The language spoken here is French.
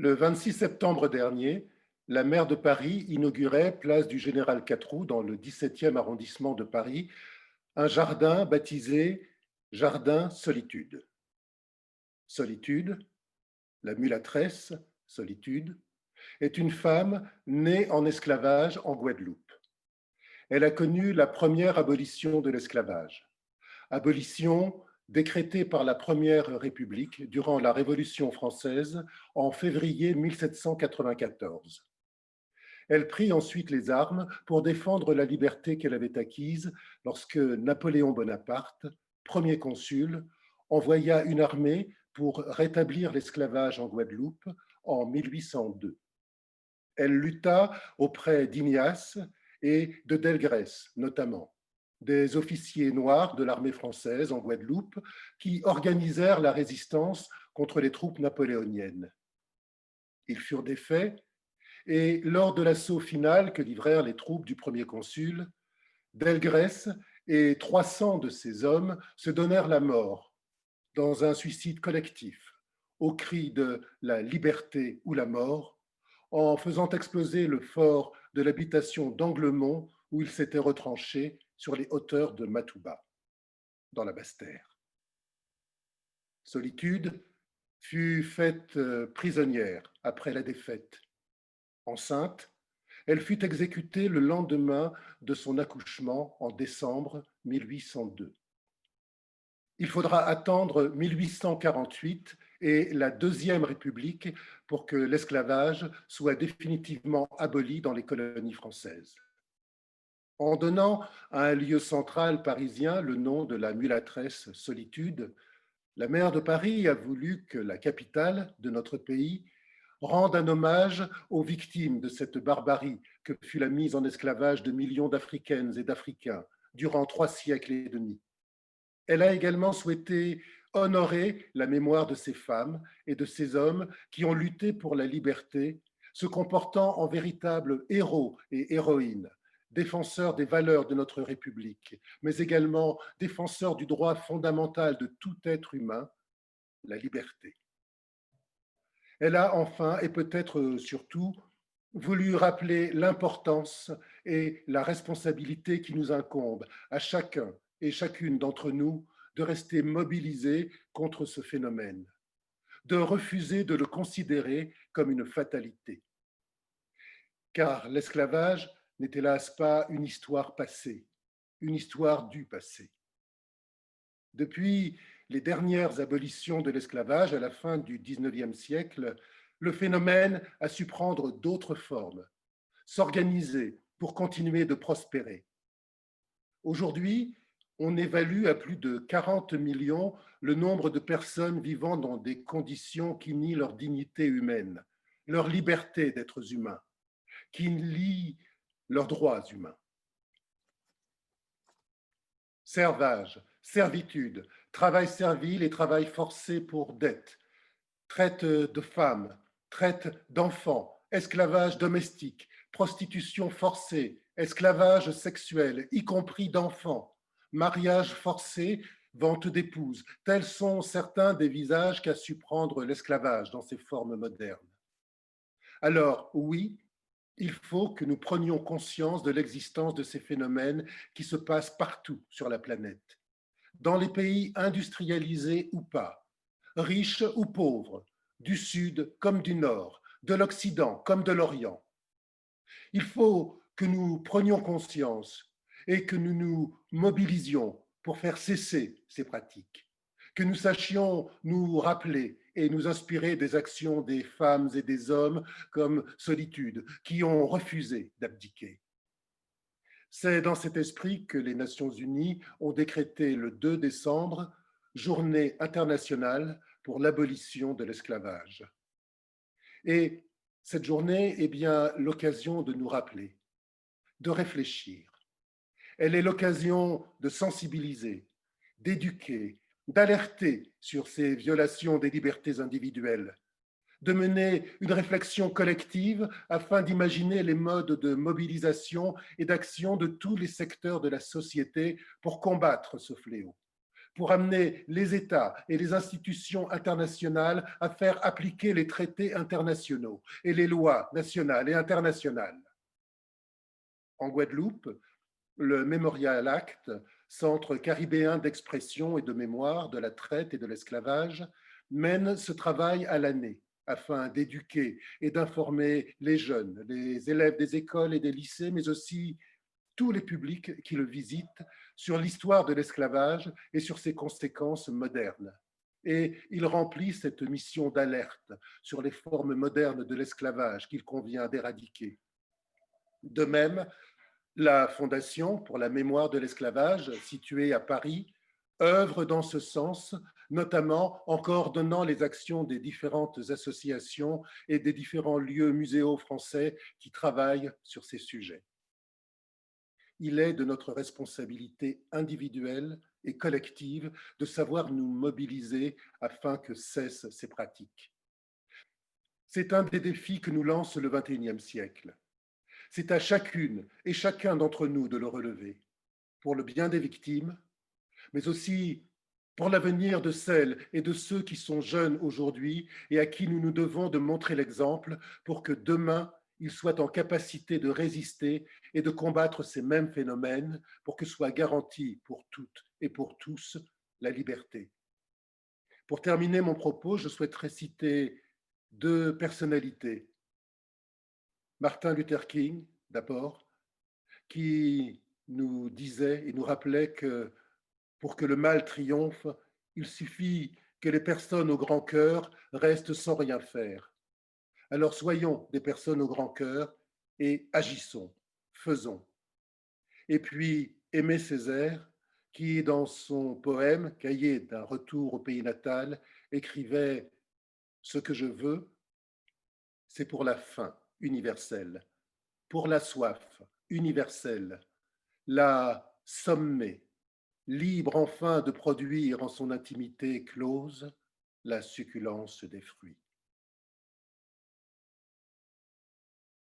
Le 26 septembre dernier, la maire de Paris inaugurait, place du Général Catroux, dans le 17e arrondissement de Paris, un jardin baptisé Jardin Solitude. Solitude, la mulâtresse, Solitude, est une femme née en esclavage en Guadeloupe. Elle a connu la première abolition de l'esclavage. Abolition décrétée par la Première République durant la Révolution française en février 1794. Elle prit ensuite les armes pour défendre la liberté qu'elle avait acquise lorsque Napoléon Bonaparte, premier consul, envoya une armée pour rétablir l'esclavage en Guadeloupe en 1802. Elle lutta auprès d'Ignace et de Delgrès, notamment, des officiers noirs de l'armée française en Guadeloupe qui organisèrent la résistance contre les troupes napoléoniennes. Ils furent défaits et lors de l'assaut final que livrèrent les troupes du premier consul, Delgrès et 300 de ses hommes se donnèrent la mort dans un suicide collectif au cri de la liberté ou la mort, en faisant exploser le fort de l'habitation d'Anglemont où ils s'étaient retranchés sur les hauteurs de Matouba, dans la Basse-Terre. Solitude fut faite prisonnière après la défaite. Enceinte, elle fut exécutée le lendemain de son accouchement en décembre 1802. Il faudra attendre 1848 et la Deuxième République pour que l'esclavage soit définitivement aboli dans les colonies françaises. En donnant à un lieu central parisien le nom de la mulâtresse Solitude, la maire de Paris a voulu que la capitale de notre pays rende un hommage aux victimes de cette barbarie que fut la mise en esclavage de millions d'Africaines et d'Africains durant 3 siècles et demi. Elle a également souhaité honorer la mémoire de ces femmes et de ces hommes qui ont lutté pour la liberté, se comportant en véritables héros et héroïnes, défenseurs des valeurs de notre République, mais également défenseurs du droit fondamental de tout être humain, la liberté. Elle a enfin, et peut-être surtout, voulu rappeler l'importance et la responsabilité qui nous incombe à chacun et chacune d'entre nous de rester mobilisés contre ce phénomène, de refuser de le considérer comme une fatalité. Car l'esclavage n'est hélas pas une histoire passée, une histoire du passé. Depuis les dernières abolitions de l'esclavage à la fin du XIXe siècle, le phénomène a su prendre d'autres formes, s'organiser pour continuer de prospérer. Aujourd'hui, on évalue à plus de 40 millions le nombre de personnes vivant dans des conditions qui nient leur dignité humaine, leur liberté d'êtres humains, qui nient leurs droits humains. Servage, servitude, travail servile et travail forcé pour dette, traite de femmes, traite d'enfants, esclavage domestique, prostitution forcée, esclavage sexuel, y compris d'enfants, mariage forcé, vente d'épouses. Tels sont certains des visages qu'a su prendre l'esclavage dans ses formes modernes. Alors, oui, il faut que nous prenions conscience de l'existence de ces phénomènes qui se passent partout sur la planète, dans les pays industrialisés ou pas, riches ou pauvres, du Sud comme du Nord, de l'Occident comme de l'Orient. Il faut que nous prenions conscience et que nous nous mobilisions pour faire cesser ces pratiques, que nous sachions nous rappeler et nous inspirer des actions des femmes et des hommes comme Solitude, qui ont refusé d'abdiquer. C'est dans cet esprit que les Nations Unies ont décrété le 2 décembre Journée internationale pour l'abolition de l'esclavage. Et cette journée est bien l'occasion de nous rappeler, de réfléchir. Elle est l'occasion de sensibiliser, d'éduquer, d'alerter sur ces violations des libertés individuelles, de mener une réflexion collective afin d'imaginer les modes de mobilisation et d'action de tous les secteurs de la société pour combattre ce fléau, pour amener les États et les institutions internationales à faire appliquer les traités internationaux et les lois nationales et internationales. En Guadeloupe, le Memorial Act, centre caribéen d'expression et de mémoire de la traite et de l'esclavage, mène ce travail à l'année afin d'éduquer et d'informer les jeunes, les élèves des écoles et des lycées, mais aussi tous les publics qui le visitent sur l'histoire de l'esclavage et sur ses conséquences modernes. Et il remplit cette mission d'alerte sur les formes modernes de l'esclavage qu'il convient d'éradiquer. De même, la Fondation pour la mémoire de l'esclavage, située à Paris, œuvre dans ce sens, notamment en coordonnant les actions des différentes associations et des différents lieux muséaux français qui travaillent sur ces sujets. Il est de notre responsabilité individuelle et collective de savoir nous mobiliser afin que cessent ces pratiques. C'est un des défis que nous lance le XXIe siècle. C'est à chacune et chacun d'entre nous de le relever, pour le bien des victimes, mais aussi pour l'avenir de celles et de ceux qui sont jeunes aujourd'hui et à qui nous nous devons de montrer l'exemple pour que demain, ils soient en capacité de résister et de combattre ces mêmes phénomènes pour que soit garantie pour toutes et pour tous la liberté. Pour terminer mon propos, je souhaiterais citer deux personnalités. Martin Luther King, d'abord, qui nous disait et nous rappelait que pour que le mal triomphe, il suffit que les personnes au grand cœur restent sans rien faire. Alors soyons des personnes au grand cœur et agissons, faisons. Et puis Aimé Césaire, qui dans son poème Cahier d'un retour au pays natal, écrivait « Ce que je veux, c'est pour la faim universelle, pour la soif universelle, la sommée, libre enfin de produire en son intimité close la succulence des fruits. »